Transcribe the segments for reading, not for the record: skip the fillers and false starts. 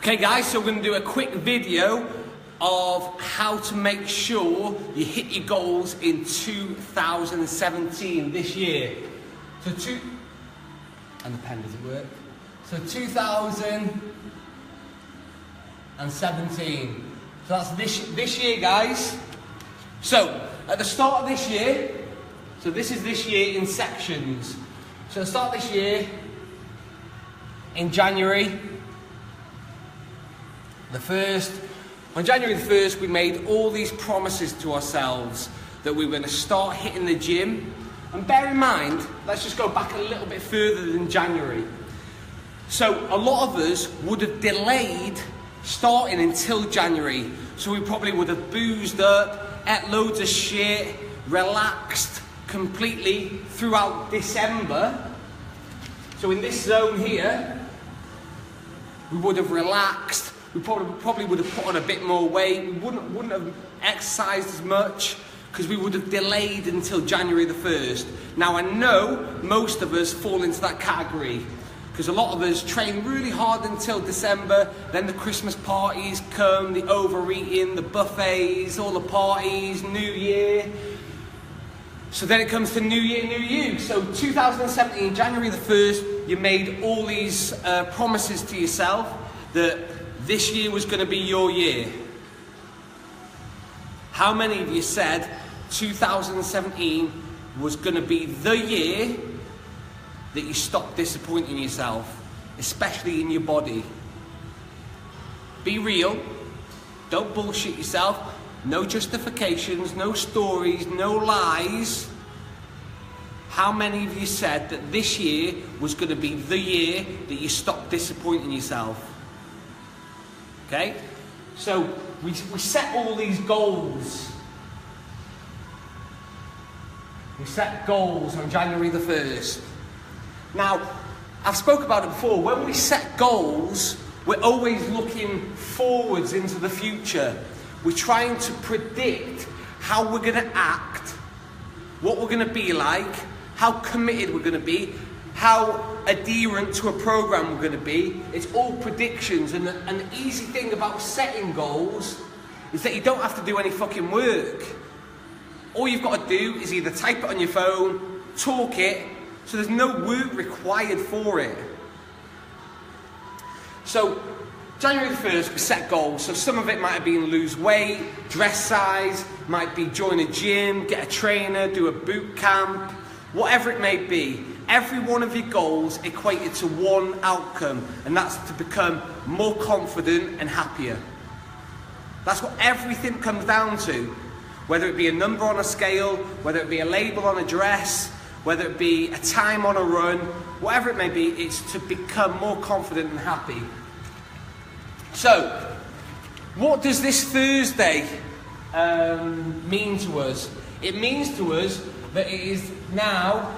Okay guys, so we're going to do a quick video of how to make sure you hit your goals in 2017, this year. And the pen doesn't work. So 2017. So that's this year, guys. So at the start of this year, so this is this year in sections. So at the start of this year, in January, on January the 1st, we made all these promises to ourselves that we were going to start hitting the gym. And bear in mind, let's just go back a little bit further than January. So a lot of us would have delayed starting until January. So we probably would have boozed up, ate loads of shit, relaxed completely throughout December. So in this zone here, we would have relaxed. We probably would have put on a bit more weight. We wouldn't have exercised as much because we would have delayed until January the 1st. Now I know most of us fall into that category because a lot of us train really hard until December, then the Christmas parties come, the overeating, the buffets, all the parties, New Year. So then it comes to New Year, New You. So 2017, January the 1st, you made all these promises to yourself that this year was going to be your year. How many of you said 2017 was going to be the year that you stopped disappointing yourself, especially in your body? Be real. Don't bullshit yourself. No justifications, no stories, no lies. How many of you said that this year was going to be the year that you stopped disappointing yourself? Okay, so we set all these goals. We set goals on January the 1st. Now, I've spoke about it before. When we set goals, we're always looking forwards into the future. We're trying to predict how we're going to act, what we're going to be like, how committed we're going to be, how adherent to a program we're going to be. It's all predictions, and the easy thing about setting goals is that you don't have to do any fucking work. All you've got to do is either type it on your phone, talk it, so there's no work required for it. So January the 1st, we set goals. So some of it might have been lose weight, dress size, might be join a gym, get a trainer, do a boot camp, whatever it may be. Every one of your goals equated to one outcome, and that's to become more confident and happier. That's what everything comes down to. Whether it be a number on a scale, whether it be a label on a dress, whether it be a time on a run, whatever it may be, it's to become more confident and happy. So, what does this Thursday mean to us? It means to us that it is now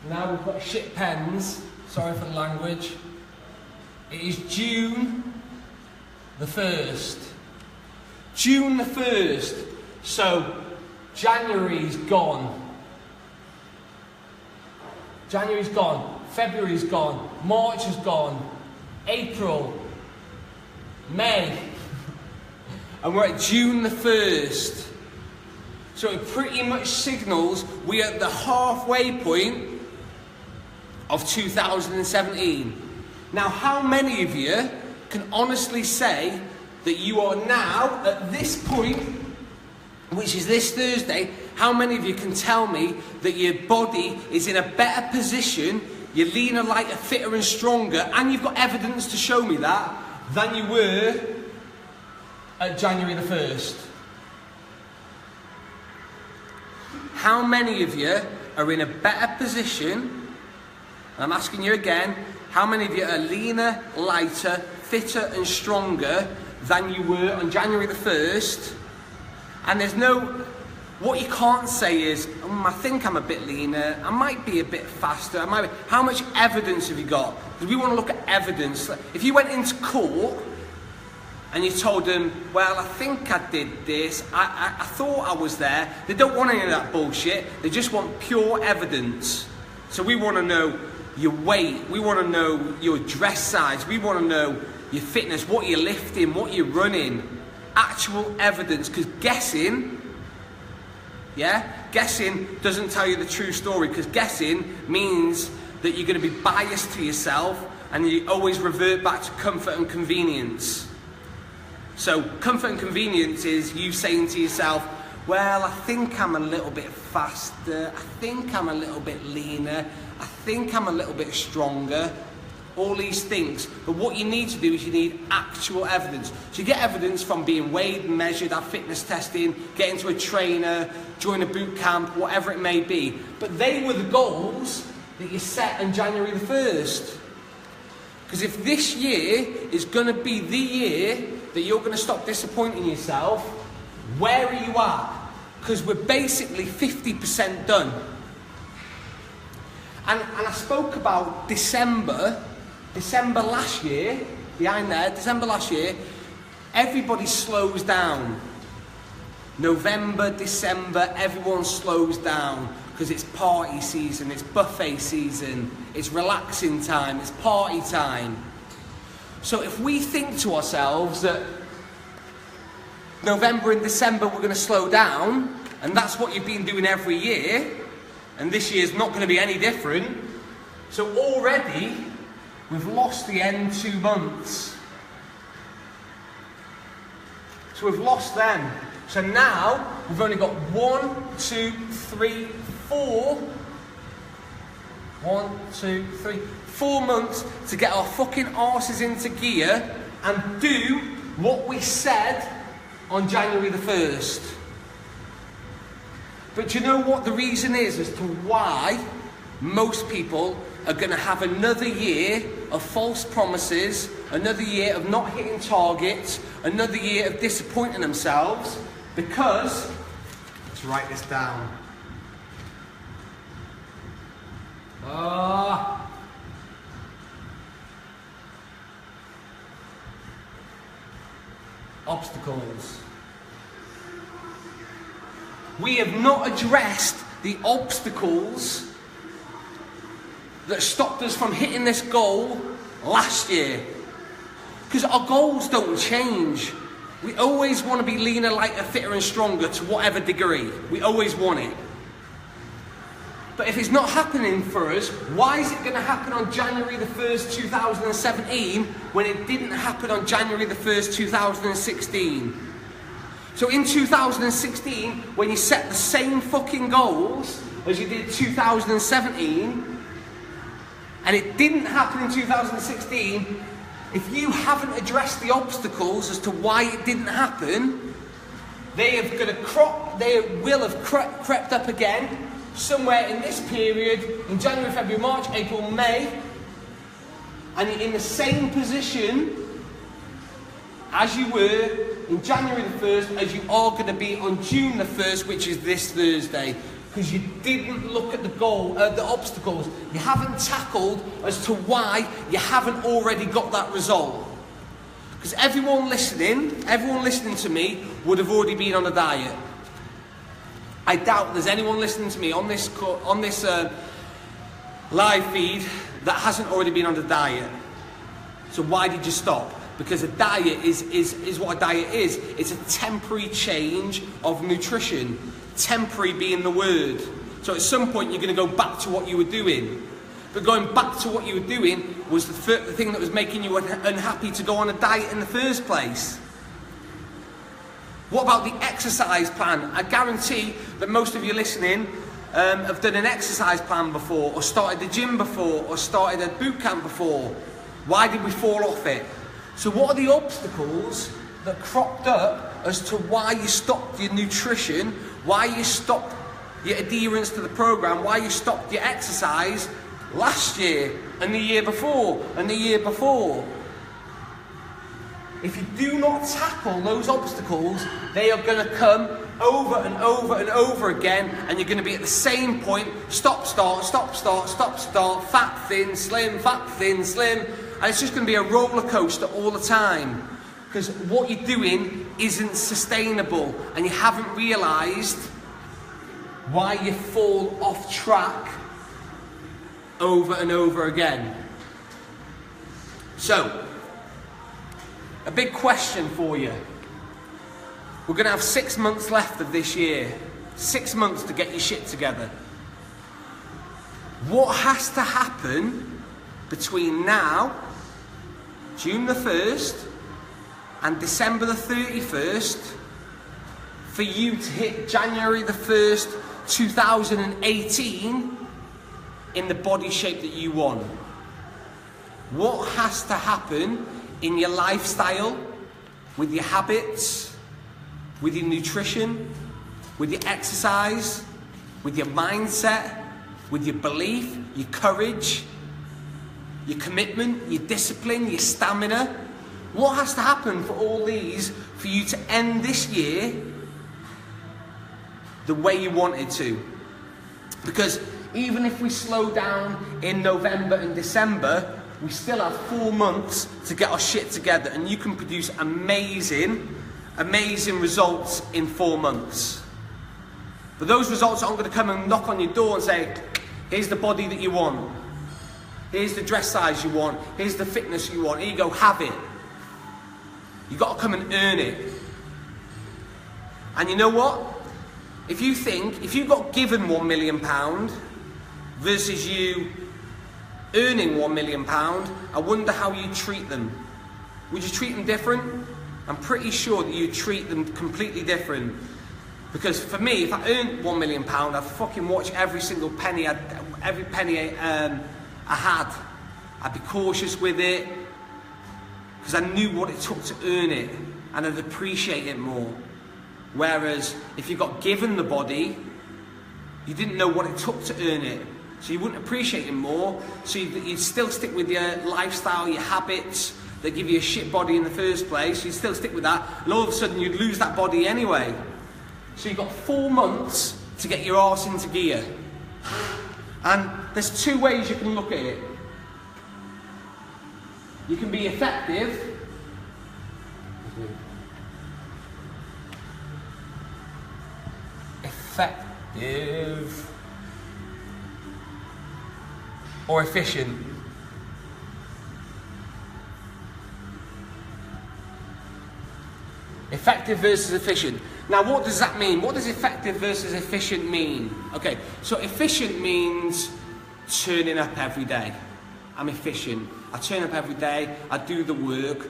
we've got shit pens, sorry for the language. It is June the 1st. June the 1st. So, January's gone. January's gone. February's gone. March is gone. April. May. And we're at June the 1st. So it pretty much signals we're at the halfway point of 2017. Now, how many of you can honestly say that you are now at this point, which is this Thursday, how many of you can tell me that your body is in a better position, you're leaner, lighter, fitter and stronger, and you've got evidence to show me that, than you were at January the 1st? How many of you are in a better position? I'm asking you again, how many of you are leaner, lighter, fitter and stronger than you were on January the 1st? And there's no, what you can't say is, I think I'm a bit leaner, I might be a bit faster, how much evidence have you got? Because we want to look at evidence. If you went into court and you told them, well, I think I did this, I thought I was there, they don't want any of that bullshit, they just want pure evidence. So we want to know your weight. We want to know your dress size. We want to know your fitness, what you're lifting, what you're running. Actual evidence, because guessing doesn't tell you the true story, because guessing means that you're going to be biased to yourself and you always revert back to comfort and convenience. So comfort and convenience is you saying to yourself, well, I think I'm a little bit faster, I think I'm a little bit leaner, I think I'm a little bit stronger, all these things. But what you need to do is you need actual evidence. So you get evidence from being weighed and measured, have fitness testing, getting to a trainer, join a boot camp, whatever it may be. But they were the goals that you set on January the 1st. Because if this year is going to be the year that you're going to stop disappointing yourself, where are you at? Because we're basically 50% done. And I spoke about December last year, behind there, December last year, everybody slows down. November, December, everyone slows down because it's party season, it's buffet season, it's relaxing time, it's party time. So if we think to ourselves that November and December we're going to slow down, and that's what you've been doing every year, and this year's not going to be any different, so already we've lost the end 2 months. So we've lost them. So now we've only got 1, 2, 3, 4. 1, 2, 3, 4 months to get our fucking arses into gear and do what we said on January the 1st. But do you know what the reason is as to why most people are going to have another year of false promises, another year of not hitting targets, another year of disappointing themselves? Because, let's write this down. Obstacles. We have not addressed the obstacles that stopped us from hitting this goal last year. Because our goals don't change. We always want to be leaner, lighter, fitter and stronger to whatever degree. We always want it. But if it's not happening for us, why is it going to happen on January the 1st, 2017 when it didn't happen on January the 1st, 2016? So in 2016, when you set the same fucking goals as you did 2017, and it didn't happen in 2016, if you haven't addressed the obstacles as to why it didn't happen, they will have crept up again somewhere in this period, in January, February, March, April, May, and you're in the same position as you were in January the 1st as you are going to be on June the 1st, which is this Thursday. Because you didn't look at the obstacles. You haven't tackled as to why you haven't already got that result. Because everyone listening to me would have already been on a diet. I doubt there's anyone listening to me on this live feed that hasn't already been on a diet. So why did you stop? Because a diet is what a diet is. It's a temporary change of nutrition. Temporary being the word. So at some point you're going to go back to what you were doing. But going back to what you were doing was the thing that was making you unhappy to go on a diet in the first place. What about the exercise plan? I guarantee that most of you listening have done an exercise plan before, or started the gym before, or started a boot camp before. Why did we fall off it? So what are the obstacles that cropped up as to why you stopped your nutrition, why you stopped your adherence to the program, why you stopped your exercise last year and the year before and the year before? If you do not tackle those obstacles, they are going to come over and over and over again, and you're going to be at the same point: stop, start, stop, start, stop, start, fat, thin, slim, and it's just going to be a roller coaster all the time. Because what you're doing isn't sustainable, and you haven't realised why you fall off track. over and over again. So, a big question for you. We're going to have 6 months left of this year. 6 months to get your shit together. What has to happen between now, June the 1st, and December the 31st, for you to hit January the 1st, 2018, in the body shape that you want? What has to happen in your lifestyle, with your habits, with your nutrition, with your exercise, with your mindset, with your belief, your courage, your commitment, your discipline, your stamina? What has to happen for all these for you to end this year the way you wanted to? Because even if we slow down in November and December, we still have 4 months to get our shit together, and you can produce amazing results in 4 months. But those results aren't going to come and knock on your door and say, here's the body that you want, here's the dress size you want, here's the fitness you want, here you go, have it. You've got to come and earn it. And you know what? If you got given £1 million versus you earning £1 million, I wonder how you treat them. Would you treat them different? I'm pretty sure that you'd treat them completely different. Because for me, if I earned £1 million, I'd fucking watch every single penny, I had. I'd be cautious with it, because I knew what it took to earn it, and I'd appreciate it more. Whereas if you got given the body, you didn't know what it took to earn it, so you wouldn't appreciate it more. So you'd still stick with your lifestyle, your habits that give you a shit body in the first place. You'd still stick with that, and all of a sudden you'd lose that body anyway. So you've got 4 months to get your arse into gear. And there's 2 ways you can look at it. You can be effective or efficient. Effective versus efficient. Now, what does that mean? What does effective versus efficient mean? Okay, so efficient means turning up every day. I'm efficient. I turn up every day, I do the work.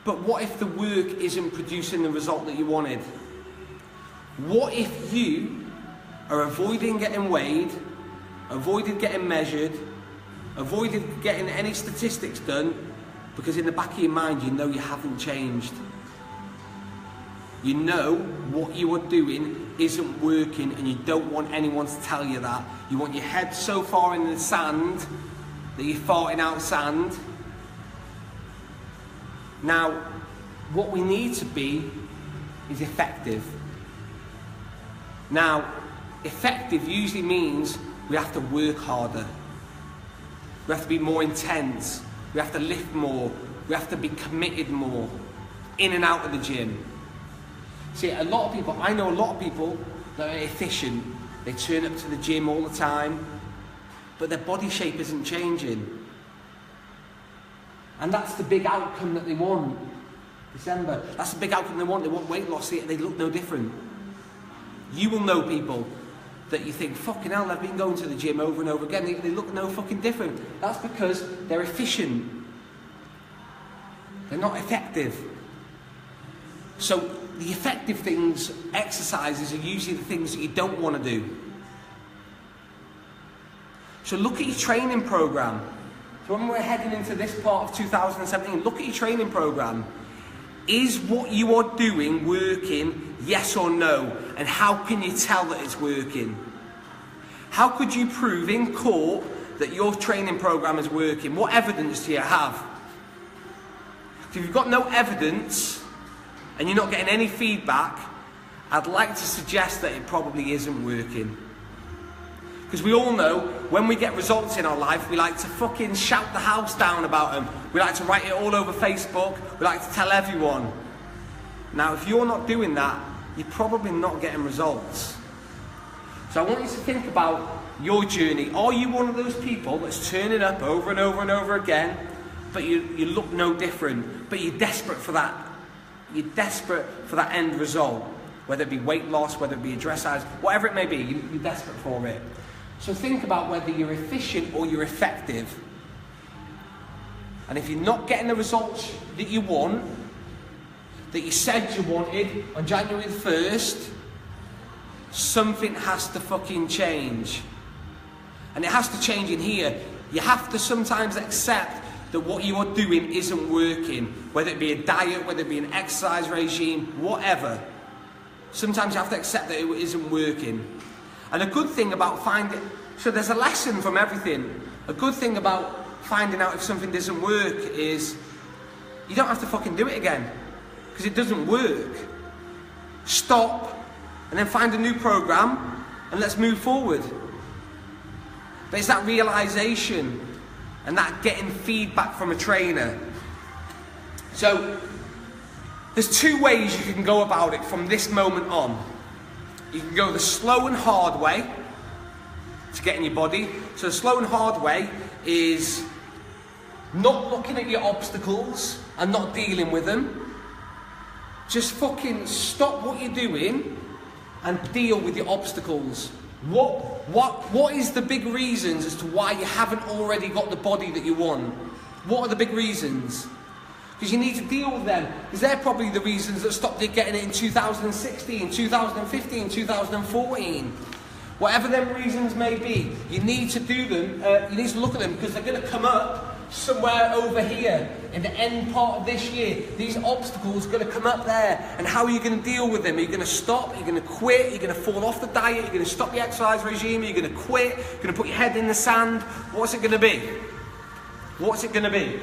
But what if the work isn't producing the result that you wanted? What if you are avoiding getting weighed, avoided getting measured, avoided getting any statistics done, because in the back of your mind you know you haven't changed? You know what you are doing isn't working, and you don't want anyone to tell you that. You want your head so far in the sand that you're farting out sand. Now, what we need to be is effective. Now, effective usually means we have to work harder. We have to be more intense. We have to lift more. We have to be committed more, in and out of the gym. See, I know a lot of people that are efficient. They turn up to the gym all the time, but their body shape isn't changing. And that's the big outcome that they want. December, that's the big outcome they want. They want weight loss, they look no different. You will know people that you think, fucking hell, they've been going to the gym over and over again, they look no fucking different. That's because they're efficient. They're not effective. So the effective things, exercises, are usually the things that you don't want to do. So look at your training program. So when we're heading into this part of 2017, look at your training program. Is what you are doing working, yes or no? And how can you tell that it's working? How could you prove in court that your training program is working? What evidence do you have? If you've got no evidence and you're not getting any feedback, I'd like to suggest that it probably isn't working. Because we all know, when we get results in our life, we like to fucking shout the house down about them. We like to write it all over Facebook. We like to tell everyone. Now, if you're not doing that, you're probably not getting results. So I want you to think about your journey. Are you one of those people that's turning up over and over and over again, but you look no different, but you're desperate for that? You're desperate for that end result, whether it be weight loss, whether it be a dress size, whatever it may be, you're desperate for it. So think about whether you're efficient or you're effective. And if you're not getting the results that you want, that you said you wanted on January the 1st, something has to fucking change. And it has to change in here. You have to sometimes accept that what you are doing isn't working, whether it be a diet, whether it be an exercise regime, whatever. Sometimes you have to accept that it isn't working. And a good thing about so there's a lesson from everything. A good thing about finding out if something doesn't work is you don't have to fucking do it again, because it doesn't work. Stop, and then find a new program, and let's move forward. But it's that realization and that getting feedback from a trainer. So there's two ways you can go about it from this moment on. You can go the slow and hard way to get in your body. So the slow and hard way is not looking at your obstacles and not dealing with them. Just fucking stop what you're doing and deal with your obstacles. What is the big reasons as to why you haven't already got the body that you want? What are the big reasons? Because you need to deal with them. Because they're probably the reasons that stopped you getting it in 2016, 2015, 2014. Whatever them reasons may be, you need to do them, you need to look at them, because they're going to come up somewhere over here in the end part of this year. These obstacles are going to come up there, and how are you going to deal with them? Are you going to stop? Are you going to quit? Are you going to fall off the diet? Are you going to stop your exercise regime? Are you going to quit? Are you going to put your head in the sand? What's it going to be? What's it going to be?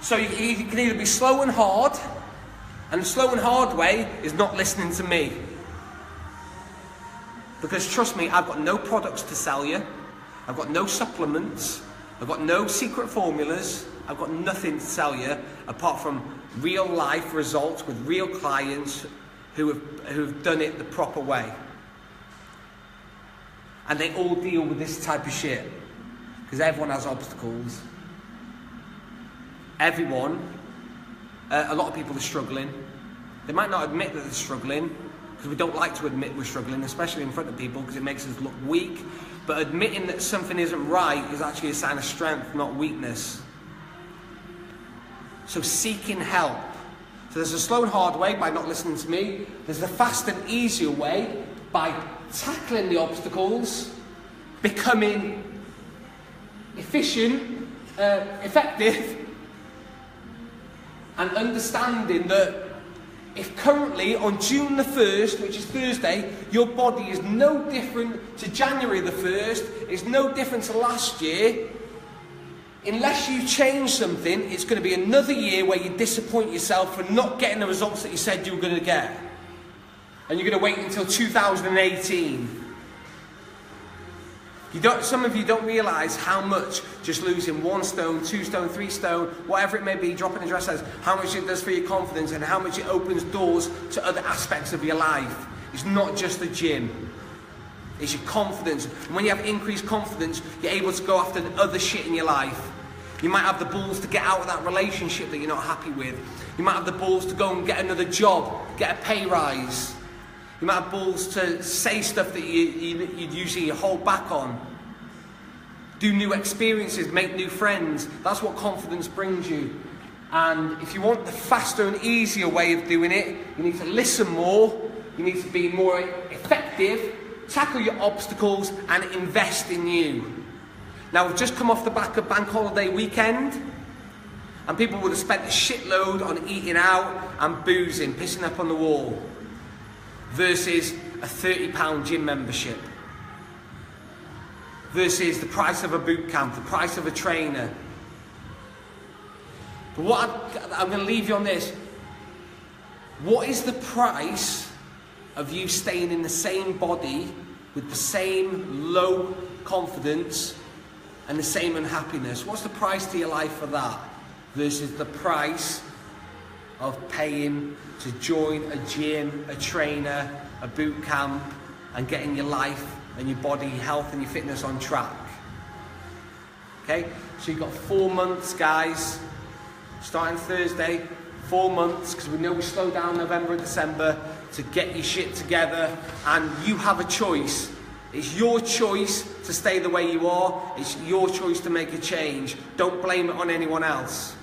So you can either be slow and hard, and the slow and hard way is not listening to me. Because trust me, I've got no products to sell you. I've got no supplements. I've got no secret formulas. I've got nothing to sell you apart from real life results with real clients who have done it the proper way. And they all deal with this type of shit. Because everyone has obstacles. Everyone, a lot of people are struggling. They might not admit that they're struggling, because we don't like to admit we're struggling, especially in front of people, because it makes us look weak. But admitting that something isn't right is actually a sign of strength, not weakness. So seeking help. So there's a slow and hard way by not listening to me. There's the fast and easier way by tackling the obstacles, becoming efficient, effective, and understanding that if currently on June the 1st, which is Thursday, your body is no different to January the 1st, it's no different to last year, unless you change something, it's going to be another year where you disappoint yourself for not getting the results that you said you were going to get. And you're going to wait until 2018. Some of you don't realise how much just losing 1 stone, 2 stone, 3 stone, whatever it may be, dropping a dress size, how much it does for your confidence and how much it opens doors to other aspects of your life. It's not just the gym. It's your confidence. And when you have increased confidence, you're able to go after the other shit in your life. You might have the balls to get out of that relationship that you're not happy with. You might have the balls to go and get another job, get a pay rise. You might have balls to say stuff that you'd usually hold back on. Do new experiences, make new friends. That's what confidence brings you. And if you want the faster and easier way of doing it, you need to listen more, you need to be more effective, tackle your obstacles, and invest in you. Now, we've just come off the back of Bank Holiday weekend, and people would have spent a shitload on eating out and boozing, pissing up on the wall, versus a £30 gym membership, versus the price of a boot camp, the price of a trainer. But what I'm going to leave you on this. What is the price of you staying in the same body with the same low confidence and the same unhappiness? What's the price to your life for that versus the price of paying to join a gym, a trainer, a boot camp, and getting your life and your body health and your fitness on track. Okay, so you've got 4 months, guys, starting Thursday, 4 months, because we know we slow down November and December, to get your shit together, and you have a choice. It's your choice to stay the way you are. It's your choice to make a change. Don't blame it on anyone else.